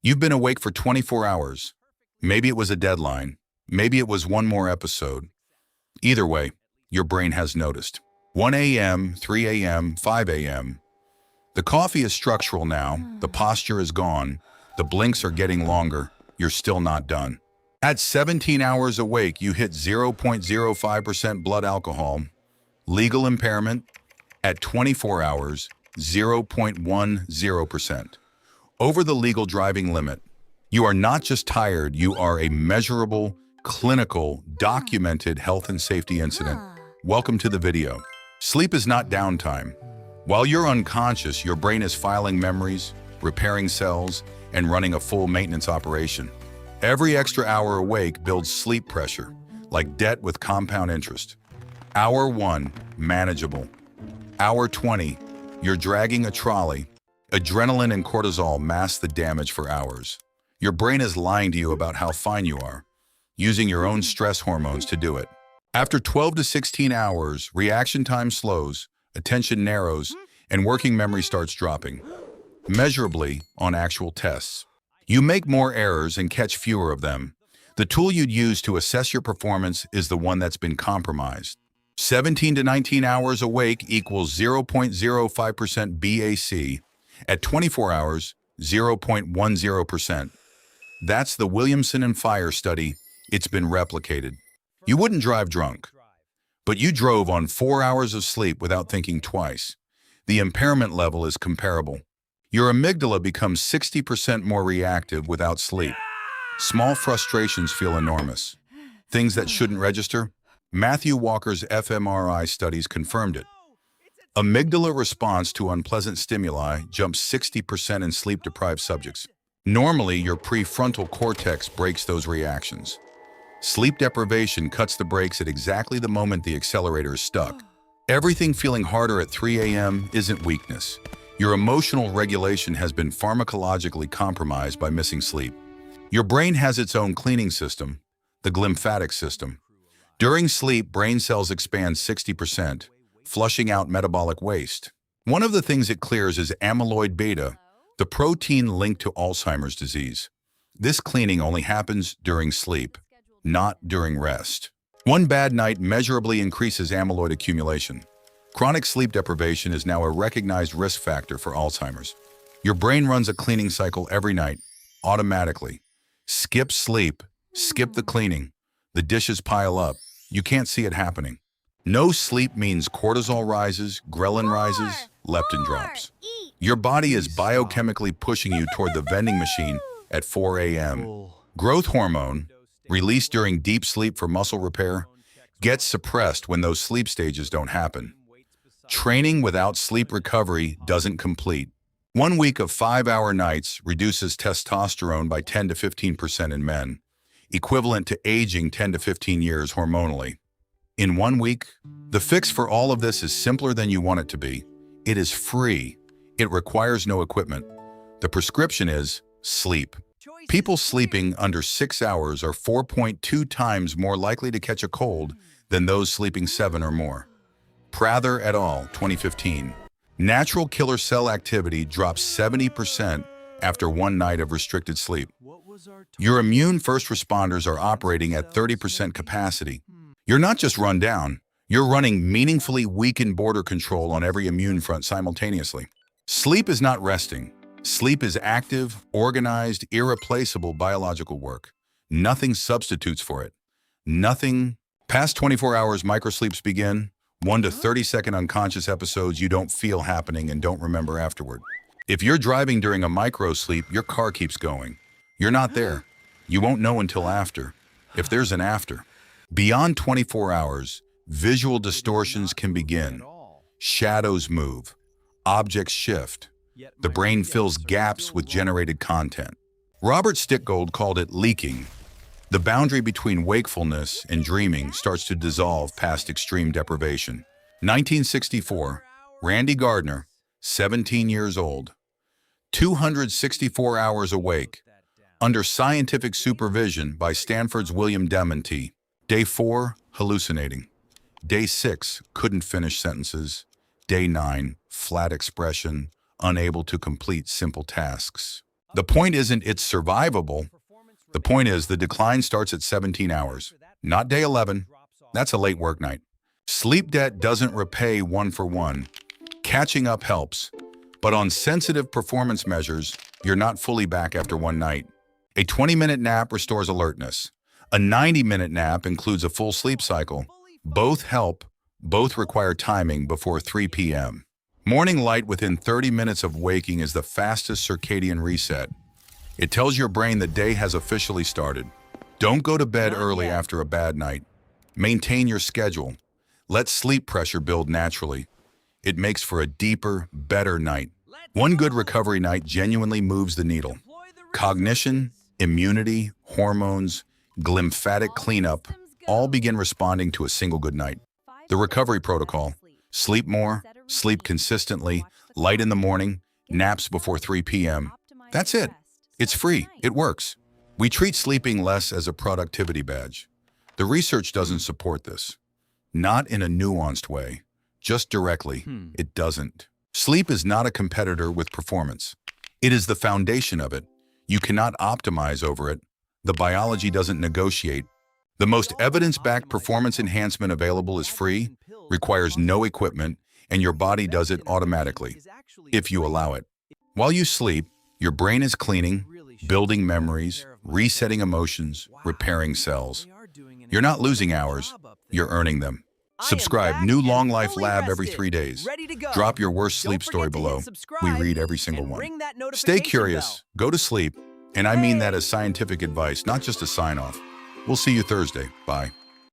You've been awake for 24 hours. Maybe it was a deadline. Maybe it was one more episode. Either way, your brain has noticed. 1 a.m., 3 a.m., 5 a.m. The coffee is structural now. The posture is gone. The blinks are getting longer. You're still not done. At 17 hours awake, you hit 0.05% blood alcohol. Legal impairment. At 24 hours, 0.10%. Over the legal driving limit. You are not just tired, you are a measurable, clinical, documented health and safety incident. Welcome to the video. Sleep is not downtime. While you're unconscious, your brain is filing memories, repairing cells, and running a full maintenance operation. Every extra hour awake builds sleep pressure, like debt with compound interest. Hour 1, manageable. Hour 20, you're dragging a trolley. Adrenaline and cortisol mask the damage for hours. Your brain is lying to you about how fine you are, using your own stress hormones to do it. After 12 to 16 hours, reaction time slows, attention narrows, and working memory starts dropping, measurably on actual tests. You make more errors and catch fewer of them. The tool you'd use to assess your performance is the one that's been compromised. 17 to 19 hours awake equals 0.05% BAC. At 24 hours, 0.10%. That's the Williamson and Fire study. It's been replicated. You wouldn't drive drunk, but you drove on 4 hours of sleep without thinking twice. The impairment level is comparable. Your amygdala becomes 60% more reactive without sleep. Small frustrations feel enormous. Things that shouldn't register? Matthew Walker's fMRI studies confirmed it. Amygdala response to unpleasant stimuli jumps 60% in sleep-deprived subjects. Normally, your prefrontal cortex breaks those reactions. Sleep deprivation cuts the brakes at exactly the moment the accelerator is stuck. Everything feeling harder at 3 a.m. isn't weakness. Your emotional regulation has been pharmacologically compromised by missing sleep. Your brain has its own cleaning system, the glymphatic system. During sleep, brain cells expand 60%, flushing out metabolic waste. One of the things it clears is amyloid beta, the protein linked to Alzheimer's disease. This cleaning only happens during sleep, not during rest. One bad night measurably increases amyloid accumulation. Chronic sleep deprivation is now a recognized risk factor for Alzheimer's. Your brain runs a cleaning cycle every night, automatically. Skip sleep, skip the cleaning. The dishes pile up. You can't see it happening. No sleep means cortisol rises, ghrelin rises, leptin drops. Your body is biochemically pushing you toward the vending machine at 4 a.m. Growth hormone, released during deep sleep for muscle repair, gets suppressed when those sleep stages don't happen. Training without sleep recovery doesn't complete. 1 week of 5-hour nights reduces testosterone by 10 to 15% in men, equivalent to aging 10 to 15 years hormonally. In 1 week, the fix for all of this is simpler than you want it to be. It is free. It requires no equipment. The prescription is sleep. People sleeping under 6 hours are 4.2 times more likely to catch a cold than those sleeping 7 or more. Prather et al., 2015. Natural killer cell activity drops 70% after 1 night of restricted sleep. Your immune first responders are operating at 30% capacity. You're not just run down, you're running meaningfully weakened border control on every immune front simultaneously. Sleep is not resting. Sleep is active, organized, irreplaceable biological work. Nothing substitutes for it. Nothing. Past 24 hours micro-sleeps begin, 1 to 30-second unconscious episodes you don't feel happening and don't remember afterward. If you're driving during a micro-sleep, your car keeps going. You're not there. You won't know until after, if there's an after. Beyond 24 hours, visual distortions can begin. Shadows move. Objects shift. The brain fills gaps with generated content. Robert Stickgold called it leaking. The boundary between wakefulness and dreaming starts to dissolve past extreme deprivation. 1964, Randy Gardner, 17 years old. 264 hours awake. Under scientific supervision by Stanford's William Dementi. Day 4, hallucinating. Day 6, couldn't finish sentences. Day 9, flat expression, unable to complete simple tasks. The point isn't it's survivable. The point is the decline starts at 17 hours, not day 11. That's a late work night. Sleep debt doesn't repay one for one. Catching up helps. But on sensitive performance measures, you're not fully back after one night. A 20-minute nap restores alertness. A 90-minute nap includes a full sleep cycle. Both help. Both require timing before 3 p.m. Morning light within 30 minutes of waking is the fastest circadian reset. It tells your brain the day has officially started. Don't go to bed early after a bad night. Maintain your schedule. Let sleep pressure build naturally. It makes for a deeper, better night. One good recovery night genuinely moves the needle. Cognition, immunity, hormones, glymphatic cleanup all begin responding to a single good night. The recovery protocol: sleep more, sleep consistently, light in the morning, naps before 3 p.m. That's it. It's free. It works. We treat sleeping less as a productivity badge. The research doesn't support this. Not in a nuanced way. Just directly, it doesn't. Sleep is not a competitor with performance. It is the foundation of it. You cannot optimize over it. The biology doesn't negotiate. The most evidence-backed performance enhancement available is free, requires no equipment, and your body does it automatically, if you allow it. While you sleep, your brain is cleaning, building memories, resetting emotions, repairing cells. You're not losing hours, you're earning them. Subscribe. New Long Life Lab every 3 days. Drop your worst sleep story below. We read every single one. Stay curious, go to sleep, and I mean that as scientific advice, not just a sign-off. We'll see you Thursday. Bye.